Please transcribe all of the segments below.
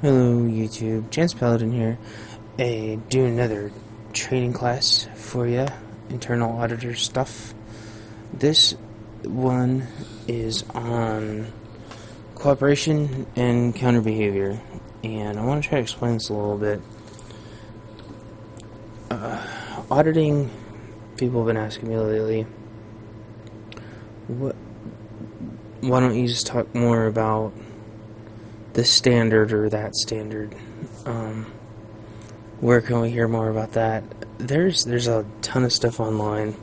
Hello YouTube, Chance Paladin here, doing another training class for you, internal auditor stuff. This one is on cooperation and counter behavior, and I want to try to explain this a little bit. Auditing, people have been asking me lately, why don't you just talk more about this standard or that standard? Where can we hear more about that? There's a ton of stuff online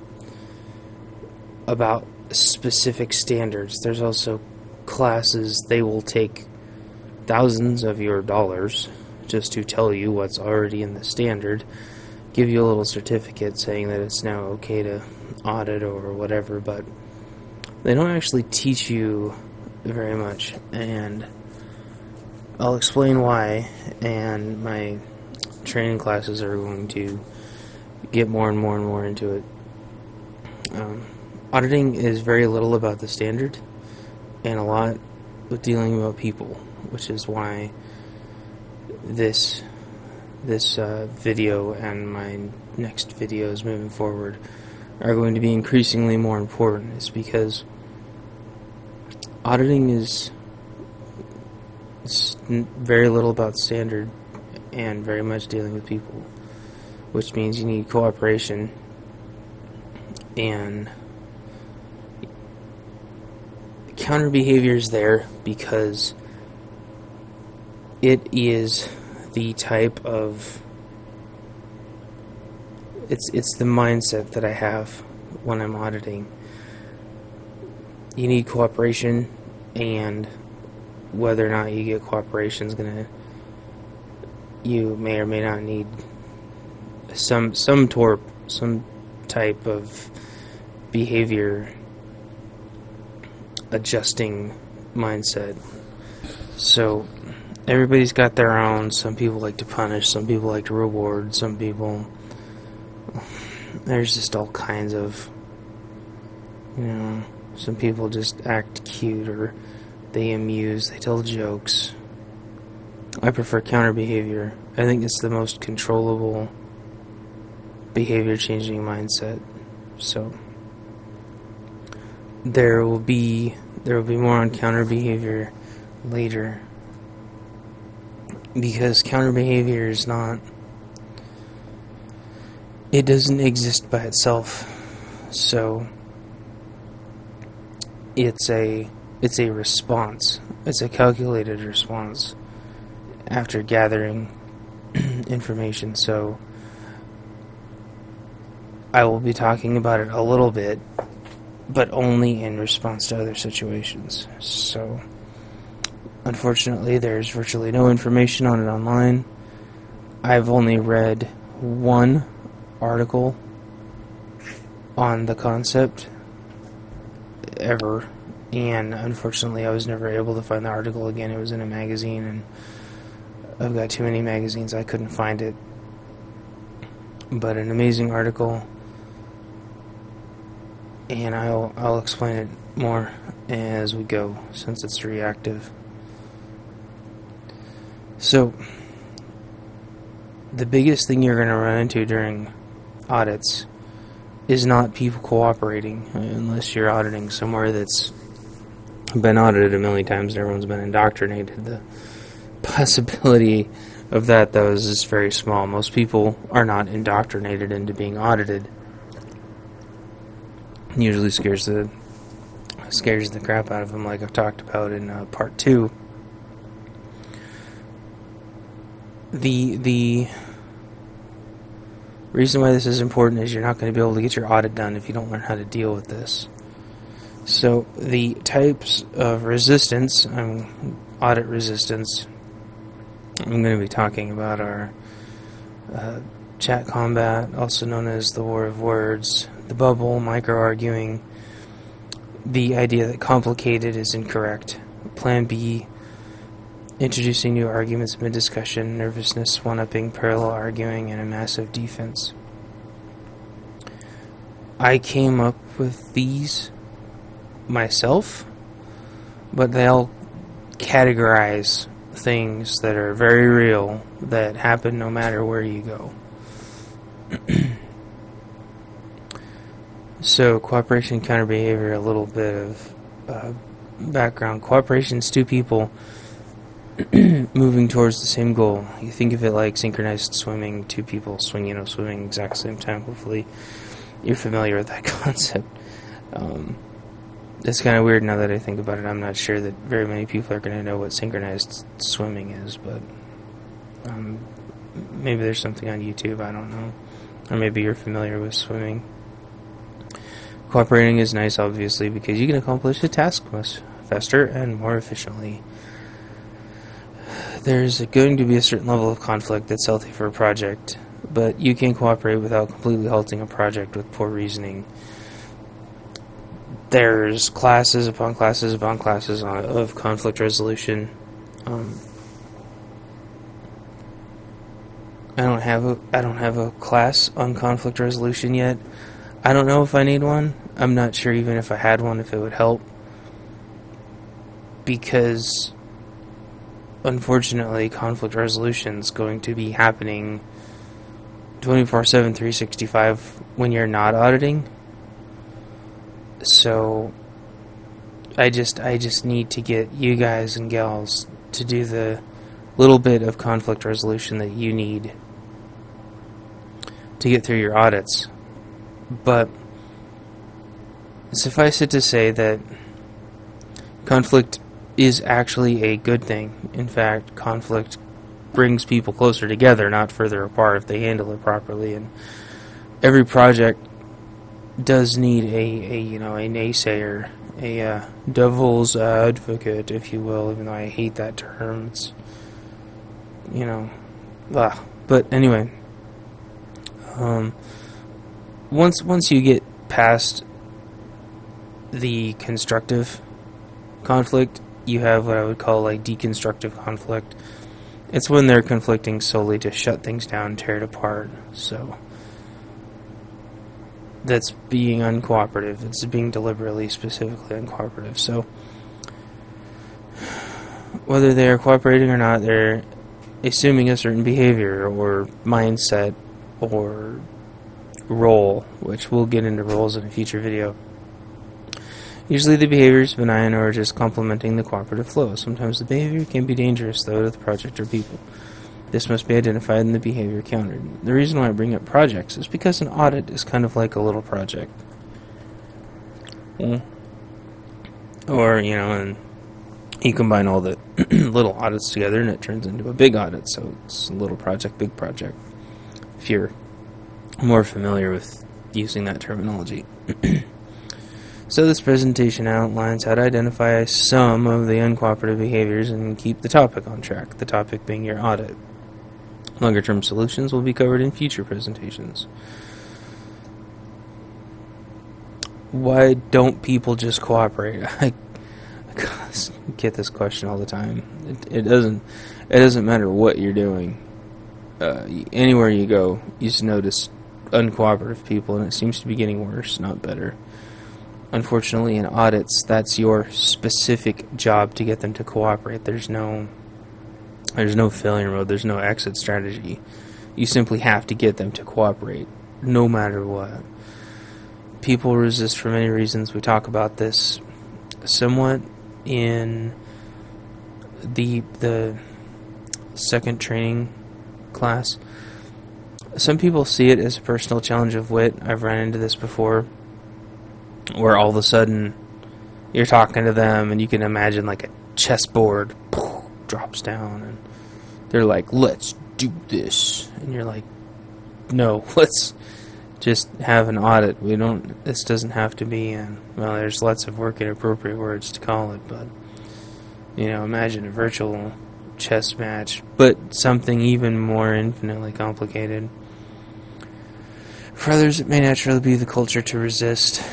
about specific standards. There's also classes. They will take thousands of your dollars just to tell you what's already in the standard, give you a little certificate saying that it's now okay to audit or whatever, but they don't actually teach you very much, and I'll explain why, and my training classes are going to get more and more and more into it. Auditing is very little about the standard, and a lot with dealing about people, which is why this video and my next videos moving forward are going to be increasingly more important. It's because auditing is very little about standard and very much dealing with people, which means you need cooperation, and counter behavior is there because it is the type of it's the mindset that I have when I'm auditing. You need cooperation, and whether or not you get cooperation is you may or may not need some type of behavior adjusting mindset. So everybody's got their own. Some people like to punish, some people like to reward, some people, there's just all kinds of, some people just act cute, or they amuse, they tell jokes. I prefer counter behavior. I think it's the most controllable behavior changing mindset. So there will be more on counter behavior later, because counter behavior is not, it doesn't exist by itself. So it's a response. It's a calculated response after gathering information. So I will be talking about it a little bit, but only in response to other situations. So unfortunately, there's virtually no information on it online. I've only read one article on the concept ever, and unfortunately I was never able to find the article again. It was in a magazine, and I've got too many magazines, I couldn't find it. But an amazing article, and I'll explain it more as we go, since it's reactive. So the biggest thing you're going to run into during audits is not people cooperating, unless you're auditing somewhere that's been audited a million times and everyone's been indoctrinated. The possibility of that, though, is just very small. Most people are not indoctrinated into being audited. It usually scares the crap out of them, like I've talked about in part 2. The reason why this is important is you're not going to be able to get your audit done if you don't learn how to deal with this. So the types of resistance, audit resistance, I'm going to be talking about are chat combat, also known as the war of words, the bubble, micro-arguing, the idea that complicated is incorrect, plan B, introducing new arguments mid-discussion, nervousness, one-upping, parallel arguing, and a massive defense. I came up with these myself, but they all categorize things that are very real that happen no matter where you go. So, cooperation, counter behavior, a little bit of background. Cooperation is two people moving towards the same goal. You think of it like synchronized swimming, two people swimming exact same time. Hopefully you're familiar with that concept. It's kind of weird now that I think about it. I'm not sure that very many people are going to know what synchronized swimming is, but maybe there's something on YouTube, I don't know. Or maybe you're familiar with swimming. Cooperating is nice, obviously, because you can accomplish a task much faster and more efficiently. There's going to be a certain level of conflict that's healthy for a project, but you can't cooperate without completely halting a project with poor reasoning. There's classes upon classes upon classes of conflict resolution. I don't have a class on conflict resolution yet. I don't know if I need one. I'm not sure even if I had one if it would help, because unfortunately conflict resolution is going to be happening 24/7, 365 when you're not auditing. So I just need to get you guys and gals to do the little bit of conflict resolution that you need to get through your audits. But suffice it to say that conflict is actually a good thing. In fact, conflict brings people closer together, not further apart, if they handle it properly. And every project does need a naysayer, a devil's advocate, if you will, even though I hate that term. It's, but anyway, once you get past the constructive conflict, you have what I would call like deconstructive conflict. It's when they're conflicting solely to shut things down, tear it apart. So that's being uncooperative. It's being deliberately, specifically uncooperative. So whether they are cooperating or not, they're assuming a certain behavior or mindset or role, which we'll get into roles in a future video. Usually the behavior is benign or just complementing the cooperative flow. Sometimes the behavior can be dangerous, though, to the project or people. This must be identified and the behavior countered. The reason why I bring up projects is because an audit is kind of like a little project. Or, and you combine all the little audits together and it turns into a big audit. So it's a little project, big project, if you're more familiar with using that terminology. So this presentation outlines how to identify some of the uncooperative behaviors and keep the topic on track, the topic being your audit. Longer-term solutions will be covered in future presentations. Why don't people just cooperate? I get this question all the time. It doesn't matter what you're doing. Anywhere you go, you just notice uncooperative people, and it seems to be getting worse, not better. Unfortunately, in audits, that's your specific job to get them to cooperate. There's no failure mode. There's no exit strategy. You simply have to get them to cooperate, no matter what. People resist for many reasons. We talk about this somewhat in the second training class. Some people see it as a personal challenge of wit. I've run into this before, where all of a sudden you're talking to them and you can imagine like a chessboard drops down and they're like, let's do this, and you're like, no, let's just have an audit. This doesn't have to be there's lots of work and appropriate words to call it, but imagine a virtual chess match, but something even more infinitely complicated. For others, it may naturally be the culture to resist.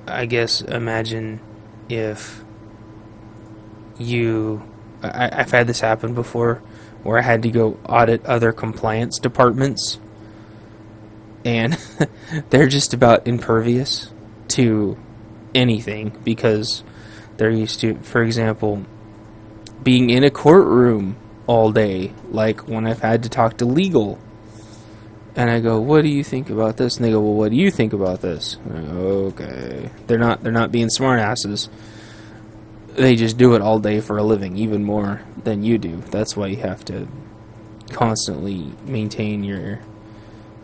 I guess imagine if I've had this happen before, where I had to go audit other compliance departments, and they're just about impervious to anything because they're used to, for example, being in a courtroom all day, like when I've had to talk to legal. And I go, what do you think about this? And they go, well, what do you think about this? And I go, okay. They're not being smartasses. They just do it all day for a living, even more than you do. That's why you have to constantly maintain your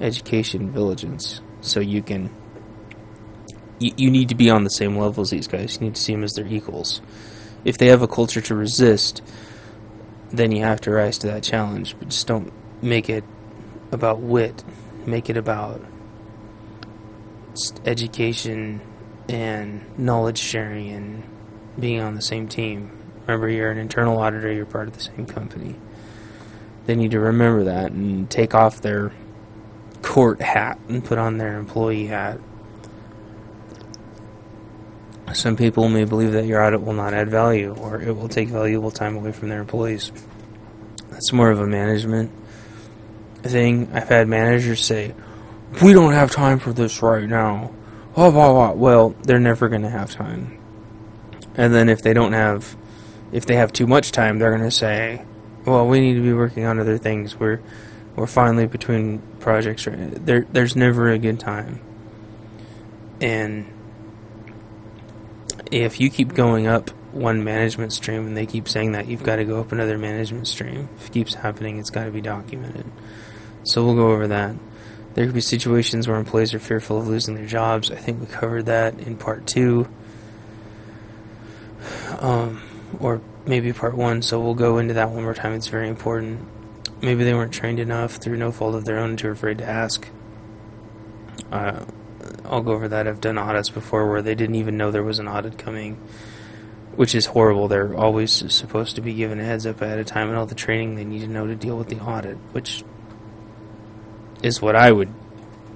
education vigilance. So you can... You need to be on the same level as these guys. You need to see them as their equals. If they have a culture to resist, then you have to rise to that challenge. But just don't make it about wit. Make it about education and knowledge sharing and being on the same team. Remember, you're an internal auditor, you're part of the same company. They need to remember that and take off their court hat and put on their employee hat. Some people may believe that your audit will not add value, or it will take valuable time away from their employees. That's more of a management thing. I've had managers say, we don't have time for this right now. Oh, blah, blah. Well, they're never going to have time. And then if they have too much time, they're going to say, well, we need to be working on other things. We're finally between projects. There's never a good time. And if you keep going up one management stream and they keep saying that, you've got to go up another management stream. If it keeps happening, it's got to be documented. So we'll go over that. There could be situations where employees are fearful of losing their jobs. I think we covered that in part 2. Or maybe part 1, so we'll go into that one more time. It's very important. Maybe they weren't trained enough through no fault of their own, too afraid to ask. I'll go over that. I've done audits before where they didn't even know there was an audit coming, which is horrible. They're always supposed to be given a heads up ahead of time and all the training they need to know to deal with the audit, which is what I would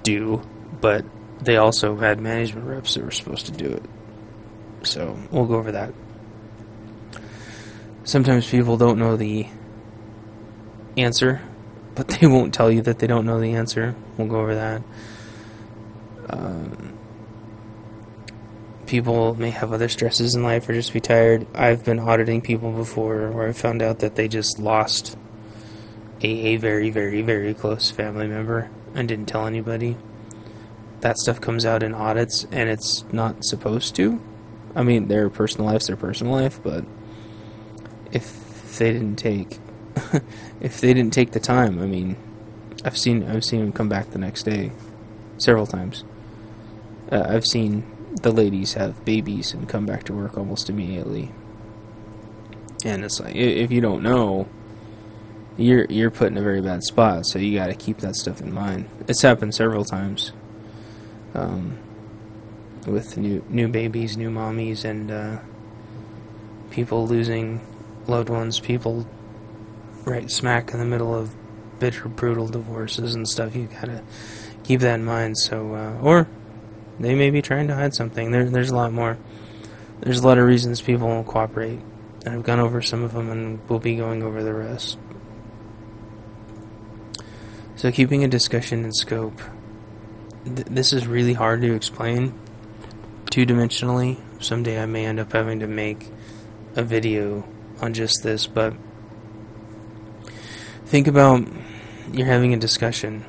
do, but they also had management reps that were supposed to do it. So we'll go over that. Sometimes people don't know the answer, but they won't tell you that they don't know the answer. We'll go over that. People may have other stresses in life or just be tired. I've been auditing people before where I found out that they just lost a very, very, very close family member and didn't tell anybody. That stuff comes out in audits, and it's not supposed to. I mean, their personal life's their personal life, but if they didn't take the time, I mean, I've seen them come back the next day several times. I've seen the ladies have babies and come back to work almost immediately. And it's like, if you don't know, you're put in a very bad spot, so you got to keep that stuff in mind. It's happened several times with new babies, new mommies, and people losing loved ones, people right smack in the middle of bitter, brutal divorces and stuff. You got to keep that in mind. So, or they may be trying to hide something. There's a lot more. There's a lot of reasons people won't cooperate. And I've gone over some of them, and we'll be going over the rest. So keeping a discussion in scope. This is really hard to explain two-dimensionally. Someday I may end up having to make a video on just this, but think about you're having a discussion,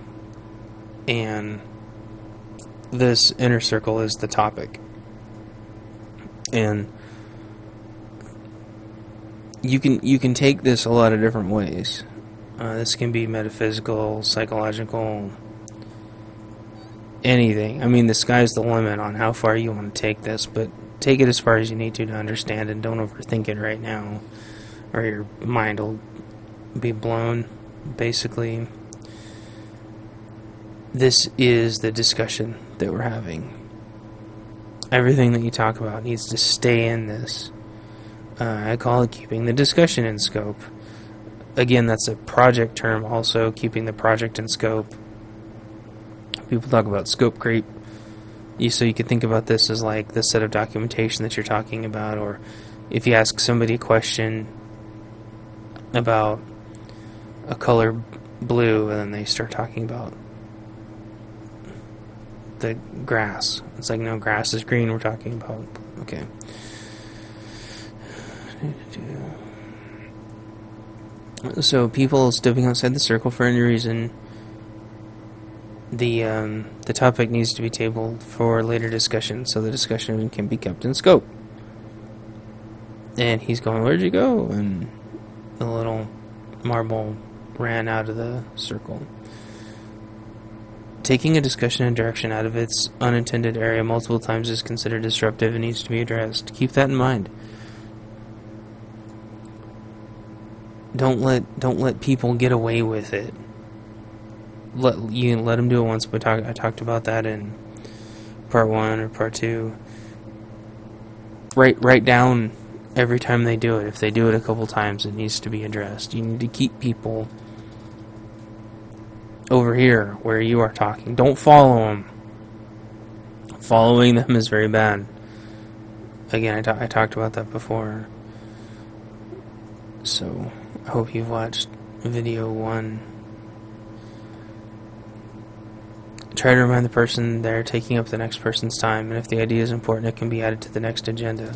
and this inner circle is the topic. And you can take this a lot of different ways. This can be metaphysical, psychological, anything. I mean, the sky's the limit on how far you want to take this, but take it as far as you need to understand, and don't overthink it right now, or your mind will be blown. Basically, this is the discussion that we're having. Everything that you talk about needs to stay in this. I call it keeping the discussion in scope. Again, that's a project term also, keeping the project in scope. People talk about scope creep. So you could think about this as like the set of documentation that you're talking about, or if you ask somebody a question about a color blue and then they start talking about the grass. It's like, no, grass is green, we're talking about Okay. So people stepping outside the circle for any reason, the topic needs to be tabled for later discussion, so the discussion can be kept in scope. And he's going, "Where'd you go?" And the little marble ran out of the circle. Taking a discussion and direction out of its unintended area multiple times is considered disruptive and needs to be addressed. Keep that in mind. Don't let people get away with it. You can let them do it once, but I talked about that in part 1 or part 2. Write down every time they do it. If they do it a couple times, it needs to be addressed. You need to keep people over here where you are talking. Don't follow them. Following them is very bad. Again, I talked about that before. So I hope you've watched video 1. Try to remind the person they're taking up the next person's time, and if the idea is important, it can be added to the next agenda.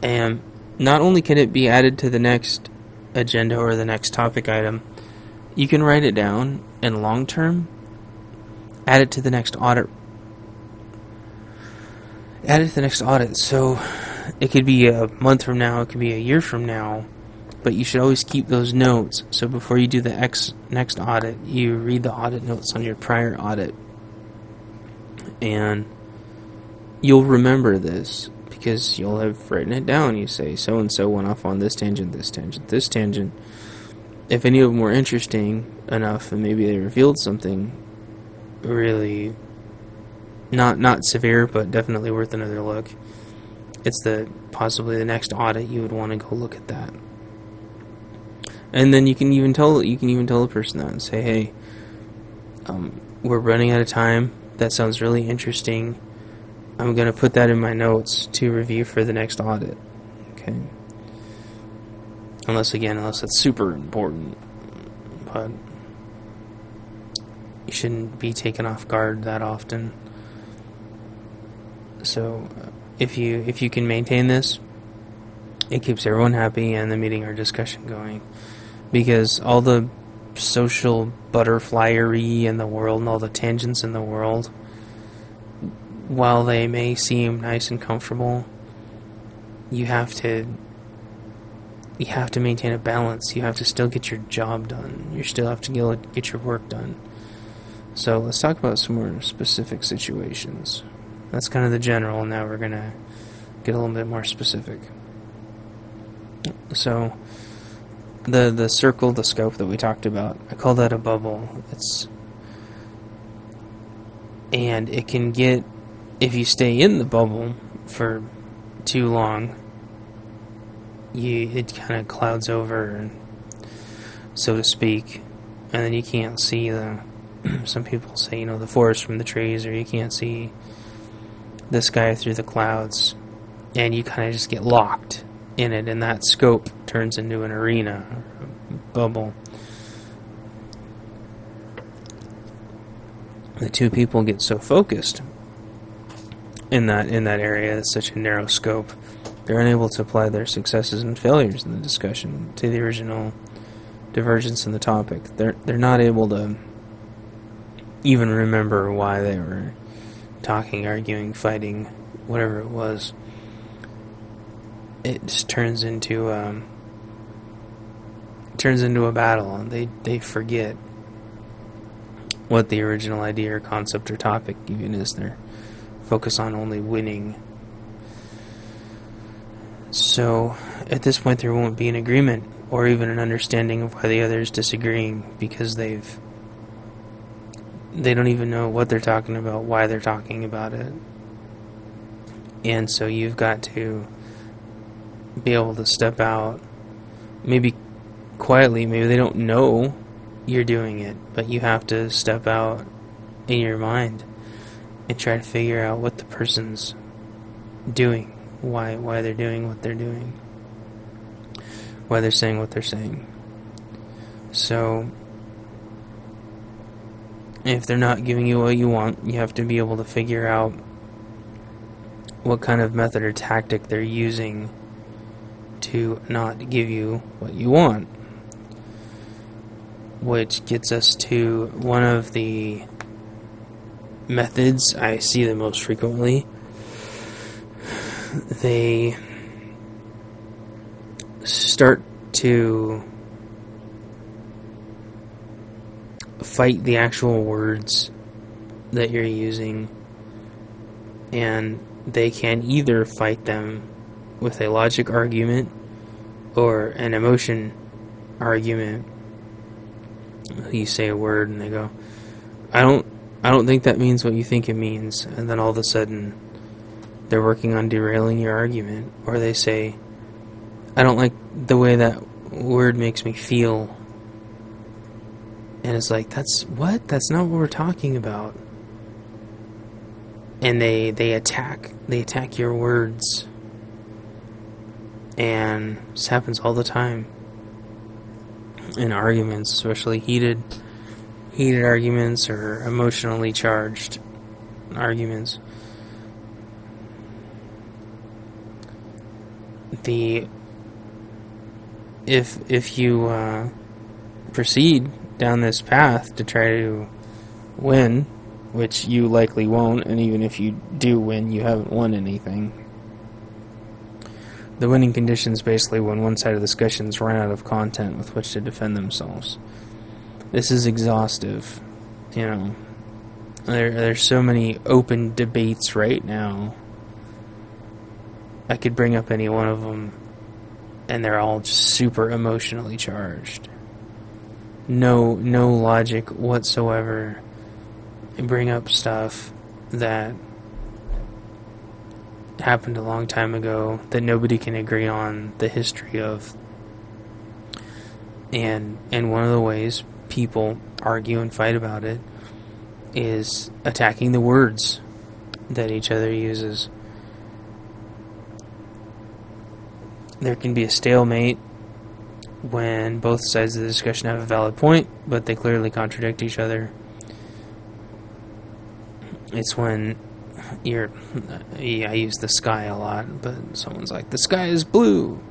And not only can it be added to the next agenda or the next topic item, you can write it down, and long term, add it to the next audit. Add it to the next audit. So it could be a month from now, it could be a year from now, but you should always keep those notes. So before you do the next audit, you read the audit notes on your prior audit. And you'll remember this because you'll have written it down. You say, so-and-so went off on this tangent, this tangent, this tangent. If any of them were interesting enough and maybe they revealed something really not severe, but definitely worth another look, it's possibly the next audit you would want to go look at that. And then you can even tell the person that and say, "Hey, we're running out of time. That sounds really interesting. I'm going to put that in my notes to review for the next audit." Okay. Unless it's super important, but you shouldn't be taken off guard that often. So, if you can maintain this, it keeps everyone happy and the meeting or discussion going. Because all the social butterflyery in the world and all the tangents in the world, while they may seem nice and comfortable, you have to maintain a balance. You have to still get your job done. You still have to get your work done. So let's talk about some more specific situations. That's kind of the general. Now we're going to get a little bit more specific. So the circle, the scope that we talked about, I call that a bubble. And it can get, if you stay in the bubble for too long, it kind of clouds over, so to speak, and then you can't see some people say, the forest from the trees, or you can't see the sky through the clouds, and you kind of just get locked in it, and that scope turns into an arena, a bubble. The two people get so focused in that area, it's such a narrow scope, they're unable to apply their successes and failures in the discussion to the original divergence in the topic. They're not able to even remember why they were talking, arguing, fighting, whatever it was. It just turns into a battle, and they forget what the original idea or concept or topic even is. They're focused on only winning. So at this point there won't be an agreement or even an understanding of why the other is disagreeing, because they don't even know what they're talking about, why they're talking about it. And so you've got to be able to step out, maybe quietly, maybe they don't know you're doing it, but you have to step out in your mind and try to figure out what the person's doing, why they're doing what they're doing, why they're saying what they're saying. So if they're not giving you what you want, you have to be able to figure out what kind of method or tactic they're using to not give you what you want. Which gets us to one of the methods I see the most frequently. They start to fight the actual words that you're using, and they can either fight them with a logic argument or an emotion argument. You say a word and they go, I don't think that means what you think it means, and then all of a sudden they're working on derailing your argument. Or they say, I don't like the way that word makes me feel. And it's like, that's not what we're talking about. And they attack your words. And this happens all the time in arguments, especially heated arguments or emotionally charged arguments. If you proceed down this path to try to win, which you likely won't, and even if you do win, you haven't won anything. The winning condition is basically when one side of the discussions run out of content with which to defend themselves. This is exhaustive. You know, there's so many open debates right now. I could bring up any one of them, and they're all just super emotionally charged. No logic whatsoever. They bring up stuff that happened a long time ago that nobody can agree on the history of. And one of the ways people argue and fight about it is attacking the words that each other uses. There can be a stalemate when both sides of the discussion have a valid point, but they clearly contradict each other. It's when I use the sky a lot, but someone's like, the sky is blue.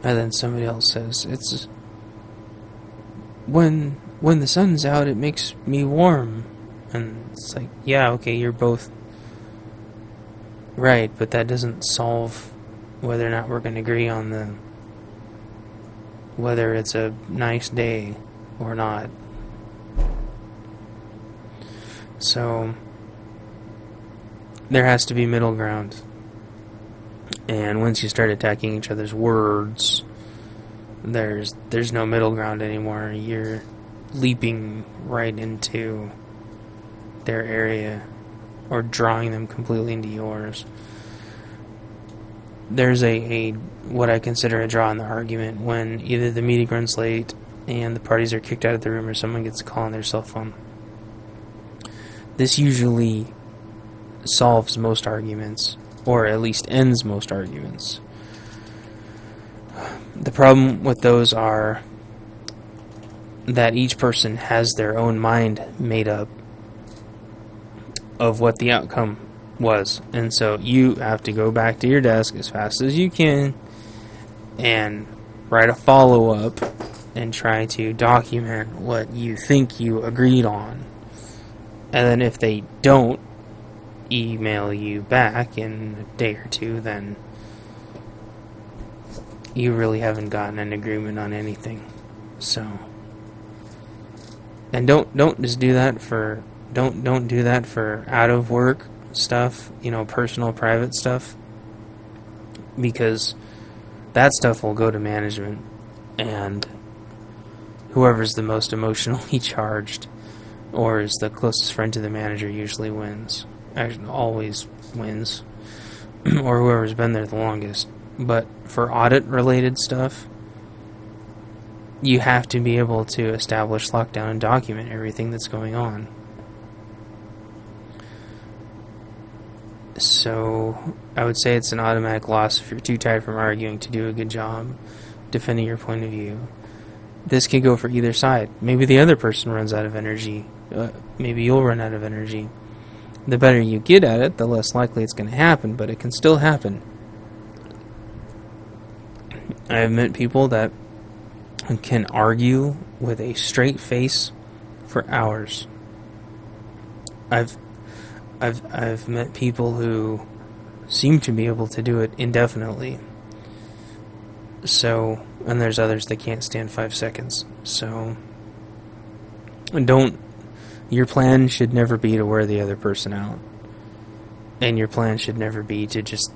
And then somebody else says, it's when the sun's out, it makes me warm. And it's like, yeah, okay, you're both right, but that doesn't solve whether or not we're going to agree on whether it's a nice day or not. So there has to be middle ground. And once you start attacking each other's words, there's no middle ground anymore. You're leaping right into their area or drawing them completely into yours. There's a what I consider a draw in the argument when either the meeting runs late and the parties are kicked out of the room or someone gets a call on their cell phone. This usually solves most arguments, or at least ends most arguments. The problem with those are that each person has their own mind made up of what the outcome was, and so you have to go back to your desk as fast as you can and write a follow-up and try to document what you think you agreed on. And then if they don't email you back in a day or two, then you really haven't gotten an agreement on anything. So, and don't just do that for don't do that for out of work stuff, personal private stuff, because that stuff will go to management, and whoever's the most emotionally charged or is the closest friend to the manager usually wins. Actually, always wins. Or whoever's been there the longest. But for audit-related stuff, you have to be able to establish lockdown and document everything that's going on. So, I would say it's an automatic loss if you're too tired from arguing to do a good job defending your point of view. This could go for either side. Maybe the other person runs out of energy. Maybe you'll run out of energy. The better you get at it, the less likely it's going to happen, but it can still happen. I have met people that can argue with a straight face for hours. I've met people who seem to be able to do it indefinitely. So, and there's others that can't stand 5 seconds. So, your plan should never be to wear the other person out. And your plan should never be to just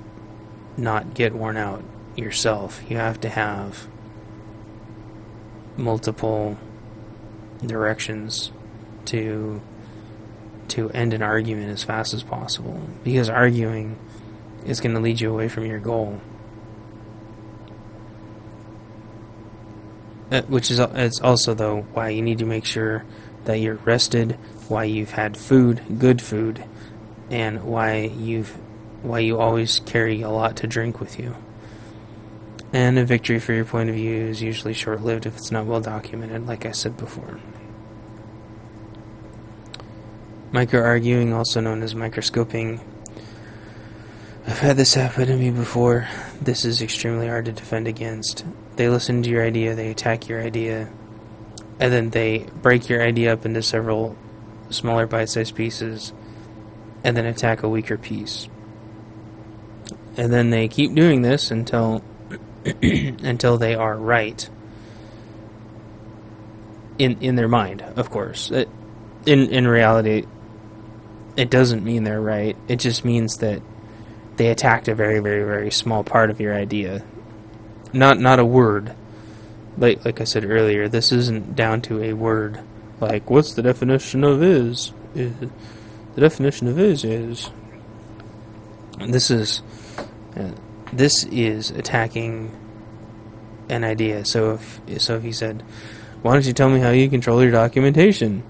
not get worn out yourself. You have to have multiple directions to end an argument as fast as possible, because arguing is going to lead you away from your goal, which is it's also, though, why you need to make sure that you're rested, why you've had food, good food, and why you always carry a lot to drink with you. And a victory for your point of view is usually short-lived if it's not well documented, like I said before. Micro-arguing, also known as microscoping. I've had this happen to me before. This is extremely hard to defend against. They listen to your idea, they attack your idea, and then they break your idea up into several smaller bite-sized pieces, and then attack a weaker piece. And then they keep doing this until until they are right. In their mind, of course. In reality, it doesn't mean they're right. It just means that they attacked a very, very, very small part of your idea. Not a word. Like I said earlier, this isn't down to a word. Like, what's the definition of is? The definition of is. This is attacking an idea. So if he said, why don't you tell me how you control your documentation?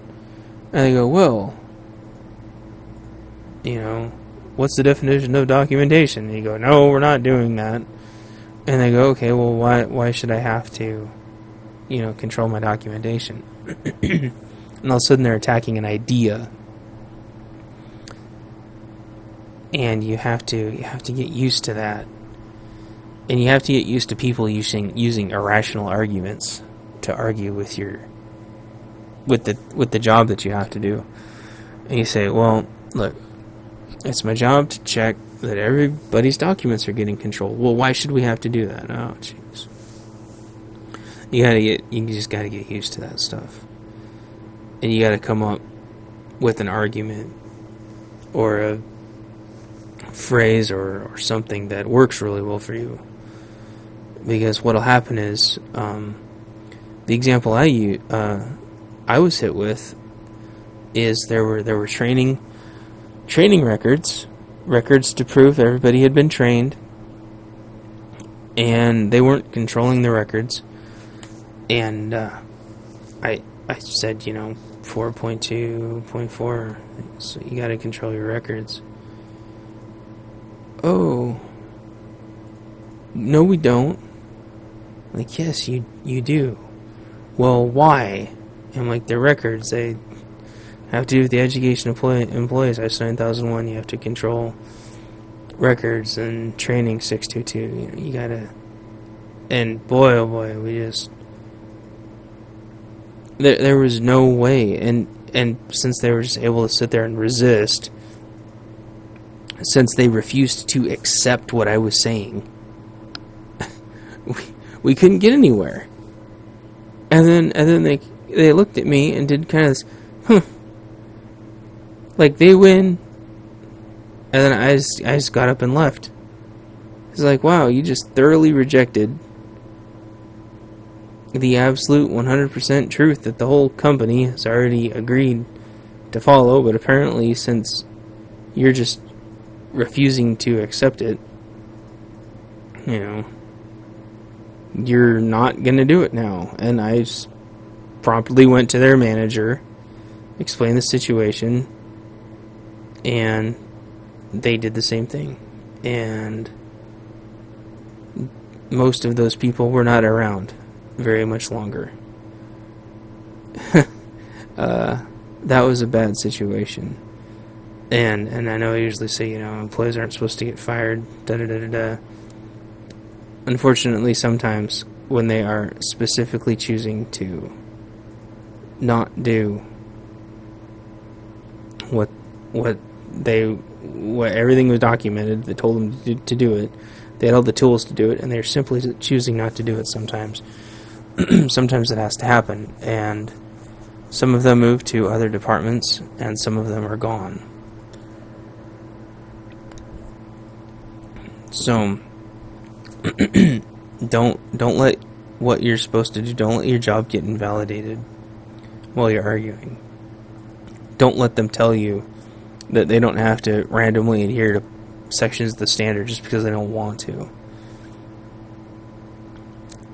And they go, well, what's the definition of documentation? And you go, no, we're not doing that. And they go, okay, well, why should I have to, control my documentation? And all of a sudden they're attacking an idea. And you have to get used to that. And you have to get used to people using irrational arguments to argue with the job that you have to do. And you say, well, look, it's my job to check that everybody's documents are getting controlled. Well, why should we have to do that? Oh, jeez. You just gotta get used to that stuff. And you gotta come up with an argument or a phrase or something that works really well for you. Because what'll happen is, the example I was hit with is there were training records to prove everybody had been trained, and they weren't controlling the records. And I said, 4.2.4, so you got to control your records. Oh, no, we don't. Like, yes, you do. Well, why? I'm like, they're records. They have to do with the education of employees. ISO 9001, you have to control records, and training 622. You gotta. And boy, oh boy, we just. There was no way. And since they were just able to sit there and resist, since they refused to accept what I was saying, we couldn't get anywhere. And then they looked at me and did kind of this, like they win. And then I just got up and left. It's like, wow, you just thoroughly rejected the absolute 100% truth that the whole company has already agreed to follow, but apparently since you're just refusing to accept it, you're not gonna do it now. And I promptly went to their manager, explained the situation, and they did the same thing. And most of those people were not around very much longer. That was a bad situation. And I know I usually say, employees aren't supposed to get fired, da-da-da-da-da. Unfortunately, sometimes when they are specifically choosing to not do what everything was documented, they told them to do it, they had all the tools to do it, and they're simply choosing not to do it sometimes. Sometimes it has to happen, and some of them move to other departments, and some of them are gone. So, don't let what you're supposed to do, don't let your job get invalidated while you're arguing. Don't let them tell you that they don't have to randomly adhere to sections of the standard just because they don't want to.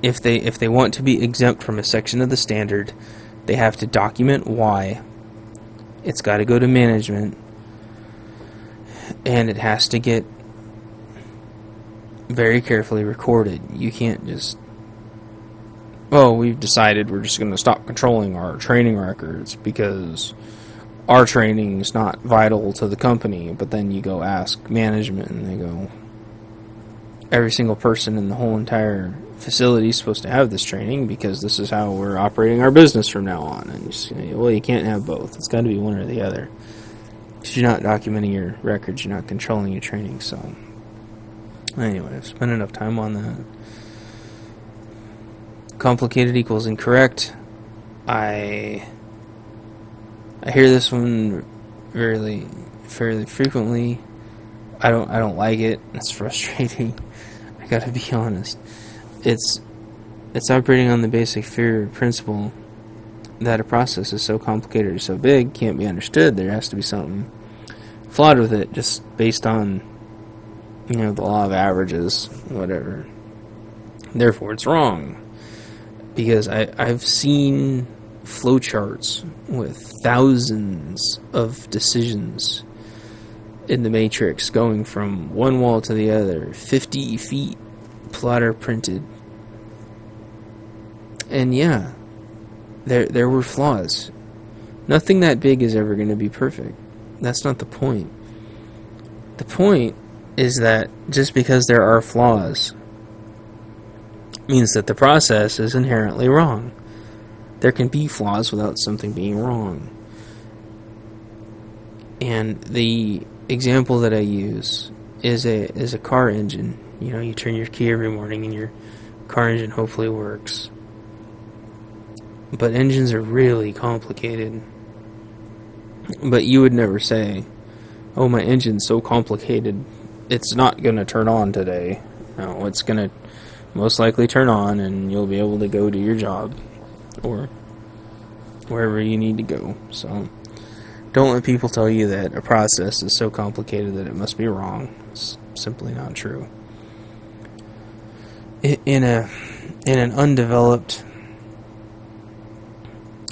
If they want to be exempt from a section of the standard, they have to document why. It's got to go to management, and it has to get very carefully recorded. You can't just, we've decided we're just going to stop controlling our training records because our training is not vital to the company. But then you go ask management, and they go, every single person in the whole entire facility is supposed to have this training because this is how we're operating our business from now on. And you say, well, you can't have both. It's got to be one or the other. Because you're not documenting your records, you're not controlling your training. So anyway, I've spent enough time on that. Complicated equals incorrect. I hear this one fairly frequently. I don't like it. It's frustrating. I gotta be honest. It's operating on the basic fear principle that a process is so complicated or so big, can't be understood. There has to be something flawed with it, just based on the law of averages, whatever. Therefore, it's wrong. Because I've seen flowcharts with thousands of decisions in the matrix going from one wall to the other, 50 feet plotter printed. And yeah, there were flaws. Nothing that big is ever going to be perfect. That's not the point. The point is that just because there are flaws means that the process is inherently wrong. There can be flaws without something being wrong. And the example that I use is a car engine. You turn your key every morning and your car engine hopefully works. But engines are really complicated. But you would never say, oh, my engine's so complicated, it's not going to turn on today. No, it's going to most likely turn on and you'll be able to go do your job or wherever you need to go. So don't let people tell you that a process is so complicated that it must be wrong. It's simply not true. In an undeveloped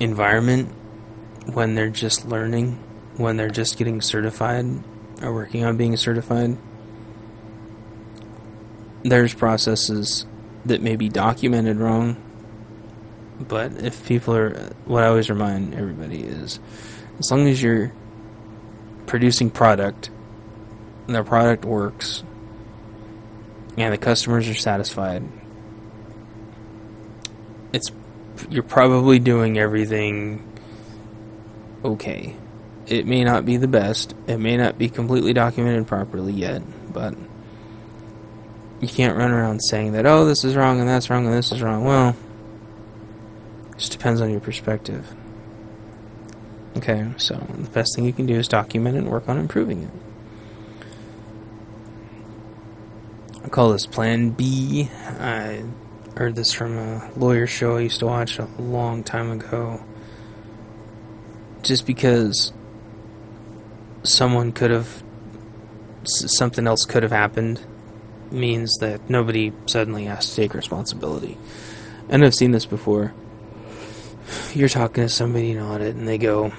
environment, when they're just learning, when they're just getting certified or working on being certified, there's processes that may be documented wrong. But if people are, what I always remind everybody is, as long as you're producing product, and their product works, and the customers are satisfied, you're probably doing everything okay. It may not be the best, it may not be completely documented properly yet, but you can't run around saying that, oh, this is wrong, and that's wrong, and this is wrong. Well, it just depends on your perspective. Okay, so the best thing you can do is document it and work on improving it. I call this Plan B. I heard this from a lawyer show I used to watch a long time ago. Just because something else could have happened means that nobody suddenly has to take responsibility. And I've seen this before. You're talking to somebody in audit and they go,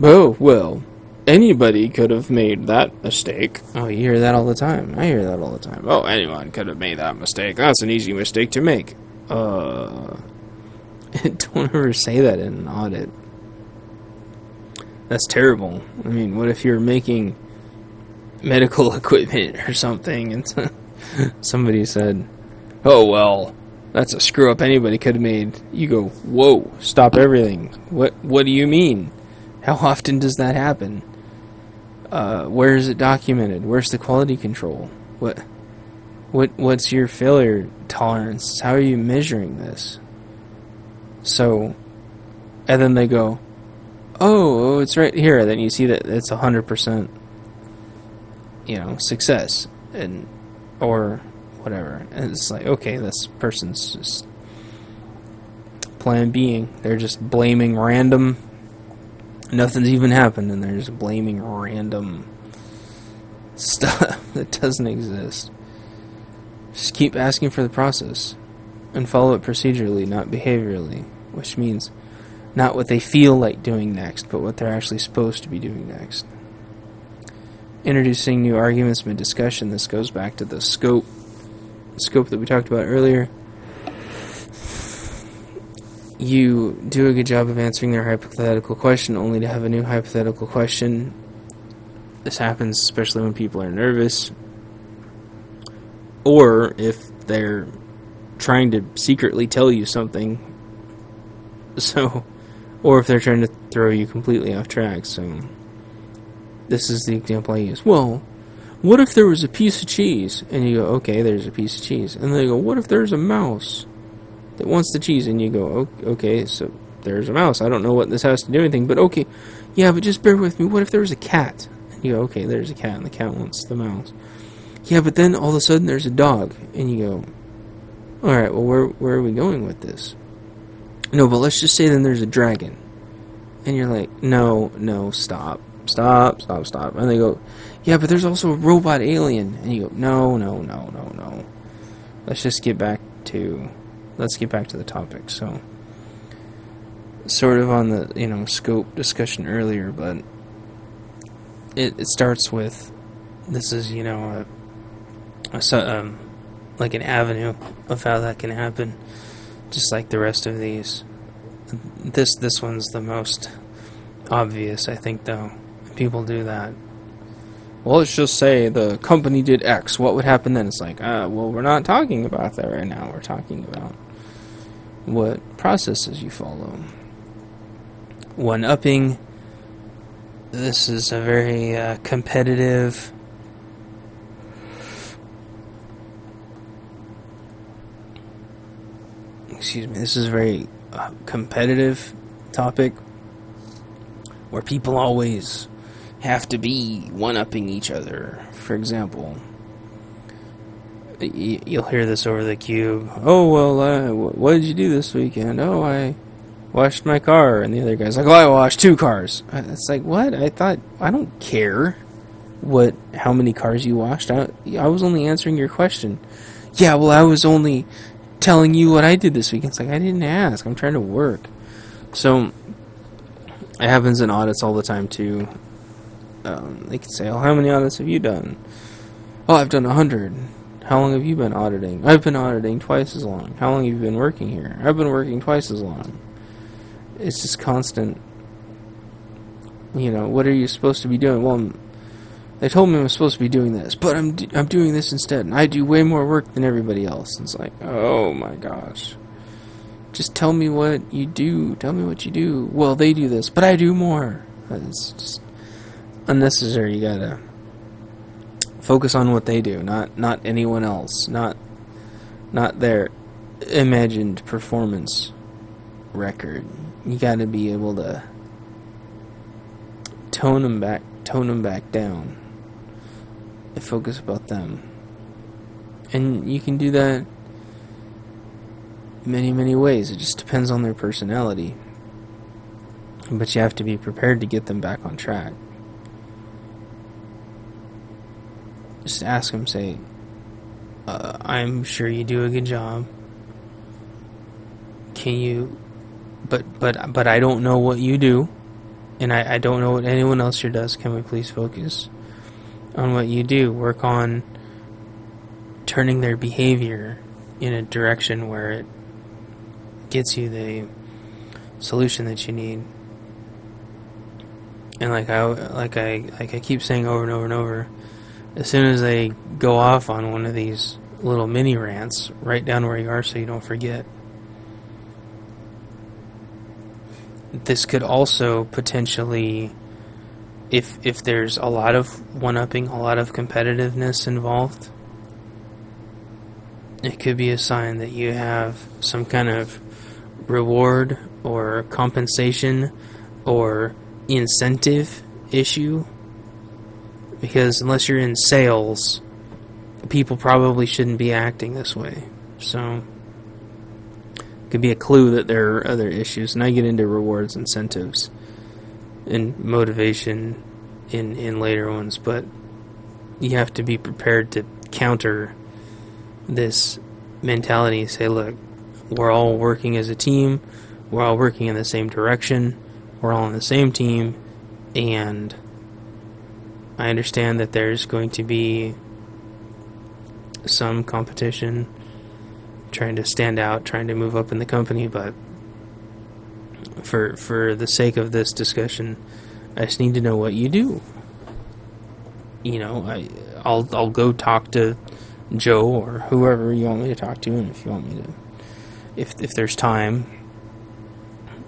oh, well, anybody could have made that mistake. Oh, you hear that all the time. I hear that all the time. Oh, anyone could have made that mistake. That's an easy mistake to make. Don't ever say that in an audit. That's terrible. I mean, what if you're making medical equipment or something and somebody said, oh, well, that's a screw up anybody could have made. You go, whoa, stop everything. What do you mean? How often does that happen? Where is it documented? Where's the quality control? What's your failure tolerance? How are you measuring this? So, and then they go, oh, it's right here. And then you see that it's 100%, success, or whatever. And it's like, okay, this person's just plan Bing. They're just blaming random. Nothing's even happened, and they're just blaming random stuff that doesn't exist. Just keep asking for the process and follow it procedurally, not behaviorally, which means not what they feel like doing next, but what they're actually supposed to be doing next. Introducing new arguments mid discussion. This goes back to the scope that we talked about earlier. You do a good job of answering their hypothetical question only to have a new hypothetical question. This happens especially when people are nervous, or if they're trying to secretly tell you something, or if they're trying to throw you completely off track. So this is the example I use. Well, what if there was a piece of cheese? And you go, okay, there's a piece of cheese. And they go, what if there's a mouse that wants the cheese? And you go, okay, so there's a mouse. I don't know what this has to do with anything, but okay, yeah, but just bear with me. What if there was a cat? And you go, okay, there's a cat, and the cat wants the mouse. Yeah, but then all of a sudden there's a dog. And you go, alright, well, where are we going with this? No, but let's just say then there's a dragon. And you're like, no, stop. And they go, yeah, but there's also a robot alien. And you go, no. Let's get back to the topic. So, sort of on the, scope discussion earlier, but it starts with, this is, like an avenue of how that can happen, just like the rest of these. This one's the most obvious, I think, though. People do that. Well, let's just say the company did X. What would happen then? It's like, well, we're not talking about that right now. We're talking about what processes you follow. One-upping. This is a very competitive... This is a very competitive topic where people always have to be one-upping each other. For example, you'll hear this over the cube. Oh, well, what did you do this weekend? Oh, I washed my car. And the other guy's like, oh, I washed 2 cars. It's like, what? I don't care how many cars you washed. I was only answering your question. Yeah, well, I was only telling you what I did this weekend. It's like, I didn't ask. I'm trying to work. So it happens in audits all the time too. They can say, oh, how many audits have you done? Oh, I've done 100. How long have you been auditing? I've been auditing twice as long. How long have you been working here? I've been working twice as long. It's just constant. What are you supposed to be doing? Well, they told me I'm supposed to be doing this, but I'm doing this instead, and I do way more work than everybody else. And it's like, oh my gosh. Just tell me what you do. Tell me what you do. Well, they do this, but I do more. It's just unnecessary. You gotta focus on what they do, not anyone else, not their imagined performance record. You gotta be able to tone them back down and focus about them. And you can do that many ways. It just depends on their personality. But you have to be prepared to get them back on track. Just ask them, say, I'm sure you do a good job. Can you... But I don't know what you do. And I don't know what anyone else here does. Can we please focus on what you do? Work on turning their behavior in a direction where it gets you the solution that you need. And like I keep saying over and over and over, as soon as they go off on one of these little mini rants, write down where you are so you don't forget. This could also potentially, if there's a lot of one-upping, a lot of competitiveness involved, it could be a sign that you have some kind of reward or compensation or incentive issue. Because unless you're in sales, people probably shouldn't be acting this way. So it could be a clue that there are other issues. And I get into rewards, incentives, and motivation in later ones, but you have to be prepared to counter this mentality. Say, look, we're all working as a team, we're all working in the same direction, we're all on the same team, and I understand that there's going to be some competition, trying to stand out, trying to move up in the company, but for the sake of this discussion, I just need to know what you do. You know, I'll go talk to Joe or whoever you want me to talk to, and if you want me to, if there's time,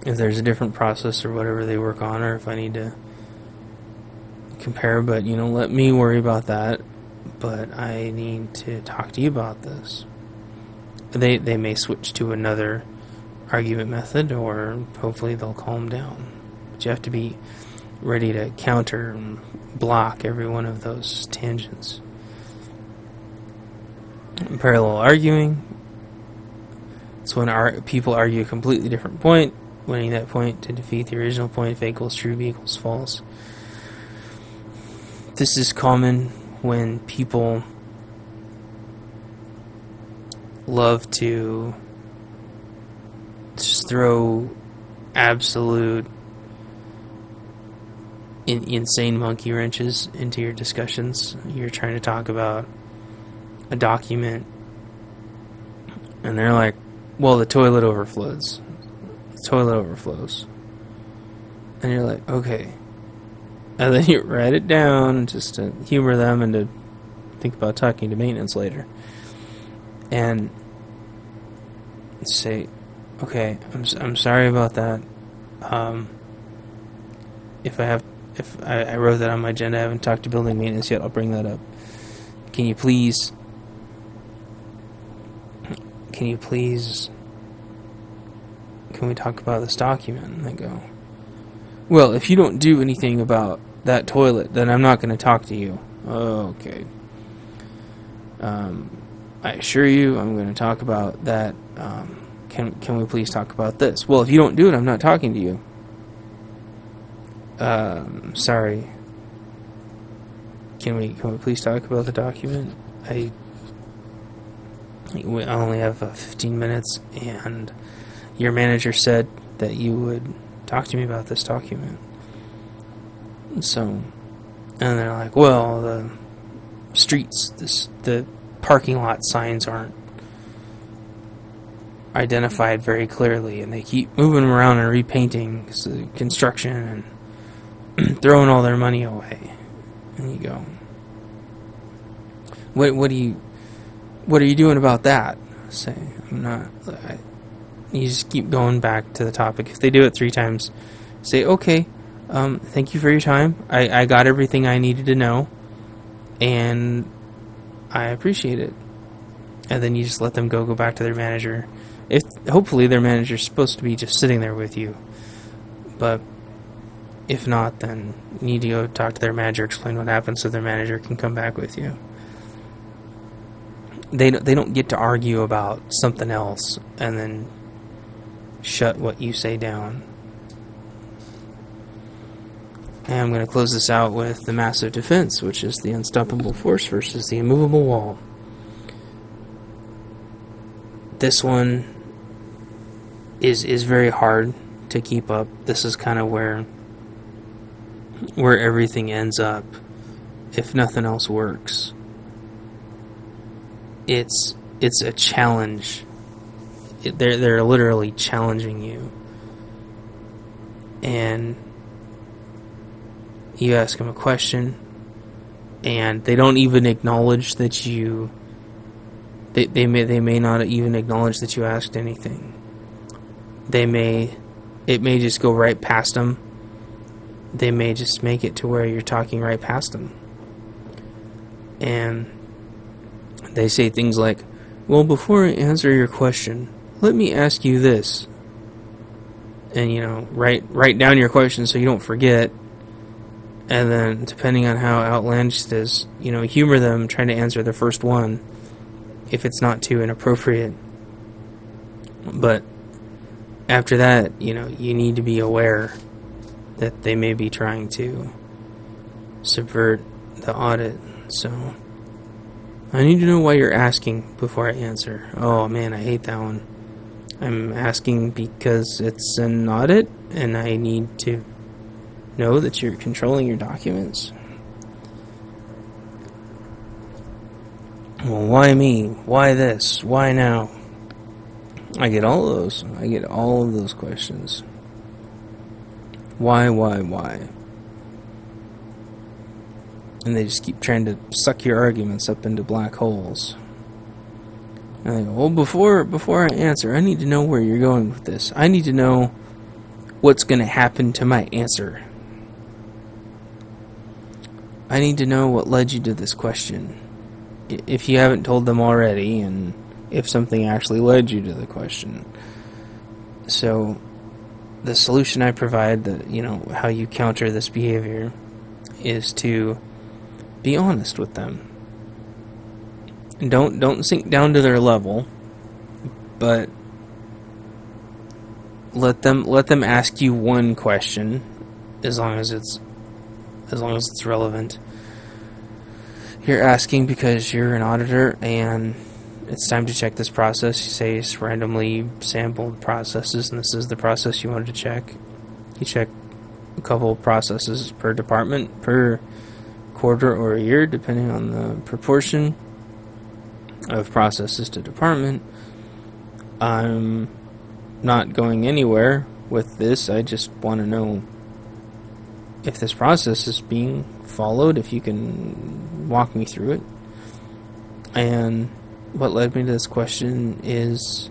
if there's a different process or whatever they work on, or if I need to compare, but you know, let me worry about that. But I need to talk to you about this. They may switch to another argument method, or hopefully they'll calm down. But you have to be ready to counter and block every one of those tangents. Parallel arguing. It's when people argue a completely different point, winning that point to defeat the original point. If A equals true, B equals false. This is common when people love to just throw absolute insane monkey wrenches into your discussions. You're trying to talk about a document, and they're like, well, the toilet overflows. The toilet overflows. And you're like, okay. And then you write it down just to humor them and to think about talking to maintenance later. And say, okay, I'm sorry about that. If I wrote that on my agenda, I haven't talked to building maintenance yet, I'll bring that up. Can you please can we talk about this document? And they go, well, if you don't do anything about that toilet, then I'm not going to talk to you. Oh, okay. I assure you, I'm going to talk about that. Can we please talk about this? Well, if you don't do it, I'm not talking to you. Sorry. Can we please talk about the document? I only have 15 minutes, and your manager said that you would talk to me about this document. So, and they're like, well, the streets, the parking lot signs aren't identified very clearly, and they keep moving them around and repainting construction and throwing all their money away. And you go, what are you doing about that? Say, I'm not. You just keep going back to the topic. If they do it 3 times, say, okay, thank you for your time. I got everything I needed to know, and I appreciate it. And then you just let them go back to their manager. Hopefully their manager's supposed to be just sitting there with you. But if not, then you need to go talk to their manager, explain what happened so their manager can come back with you. They don't get to argue about something else and then shut what you say down. And I'm going to close this out with the massive defense, which is the unstoppable force versus the immovable wall. This one is very hard to keep up. This is kind of where everything ends up if nothing else works. It's a challenge. They're literally challenging you. And you ask them a question, and they don't even acknowledge that you. They may not even acknowledge that you asked anything. It may just go right past them. They may just make it to where you're talking right past them. And they say things like, well, before I answer your question, let me ask you this. And, write down your question so you don't forget. And then, depending on how outlandish it is, humor them trying to answer the first one if it's not too inappropriate. But after that, you need to be aware that they may be trying to subvert the audit. So, I need to know why you're asking before I answer. Oh man, I hate that one. I'm asking because it's an audit, and I need to know that you're controlling your documents. Well, why me? Why this? Why now? I get all of those. I get all of those questions. Why? And they just keep trying to suck your arguments up into black holes. And I go, well, before I answer, I need to know where you're going with this. I need to know what's going to happen to my answer. I need to know what led you to this question. If you haven't told them already, and if something actually led you to the question. So, the solution I provide, how you counter this behavior, is to be honest with them. Don't sink down to their level, but let them ask you one question, as long as it's relevant. You're asking because you're an auditor and it's time to check this process. You say it's randomly sampled processes, and this is the process you wanted to check. You check a couple of processes per department, per quarter or a year, depending on the proportion of processes to department. I'm not going anywhere with this. I just want to know if this process is being followed, if you can walk me through it. And what led me to this question is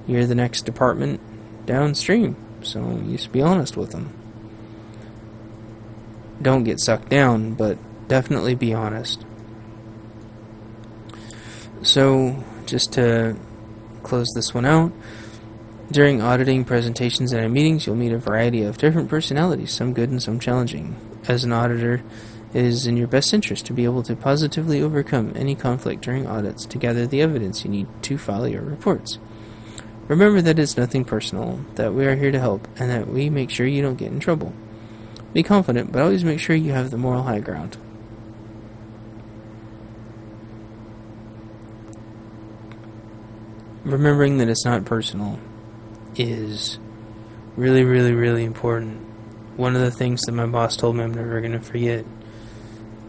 you're the next department downstream, so you should be honest with them. Don't get sucked down, but definitely be honest. So, just to close this one out, during auditing presentations and meetings, you'll meet a variety of different personalities, some good and some challenging. As an auditor, it is in your best interest to be able to positively overcome any conflict during audits to gather the evidence you need to file your reports. Remember that it's nothing personal, that we are here to help, and that we make sure you don't get in trouble. Be confident, but always make sure you have the moral high ground. Remembering that it's not personal is really, really, really important. One of the things that my boss told me I'm never going to forget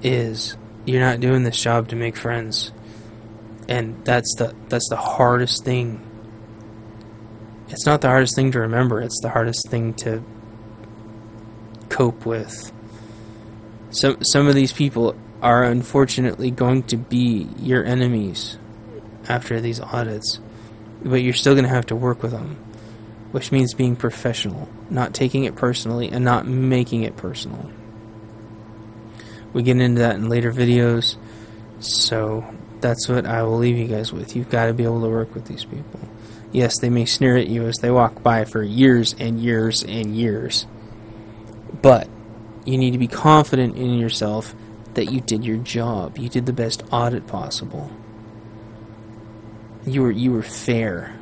is you're not doing this job to make friends. And that's the hardest thing. It's not the hardest thing to remember, it's the hardest thing to cope with. Some of these people are unfortunately going to be your enemies after these audits, but you're still going to have to work with them, which means being professional, not taking it personally, and not making it personal. We get into that in later videos, so that's what I will leave you guys with. You've got to be able to work with these people. Yes, they may sneer at you as they walk by for years and years and years, but you need to be confident in yourself that you did your job. You did the best audit possible. You were fair.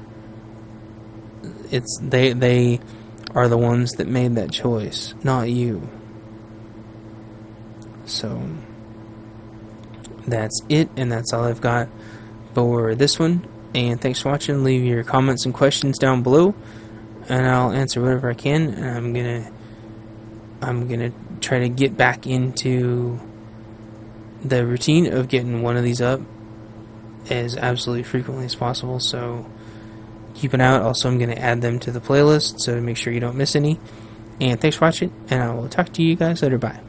They are the ones that made that choice, not you. So that's it, and that's all I've got for this one. And thanks for watching. Leave your comments and questions down below, and I'll answer whatever I can. And I'm gonna try to get back into the routine of getting one of these up as absolutely frequently as possible. So keep an eye out. Also, I'm gonna add them to the playlist, so make sure you don't miss any. And thanks for watching, and I will talk to you guys later. Bye.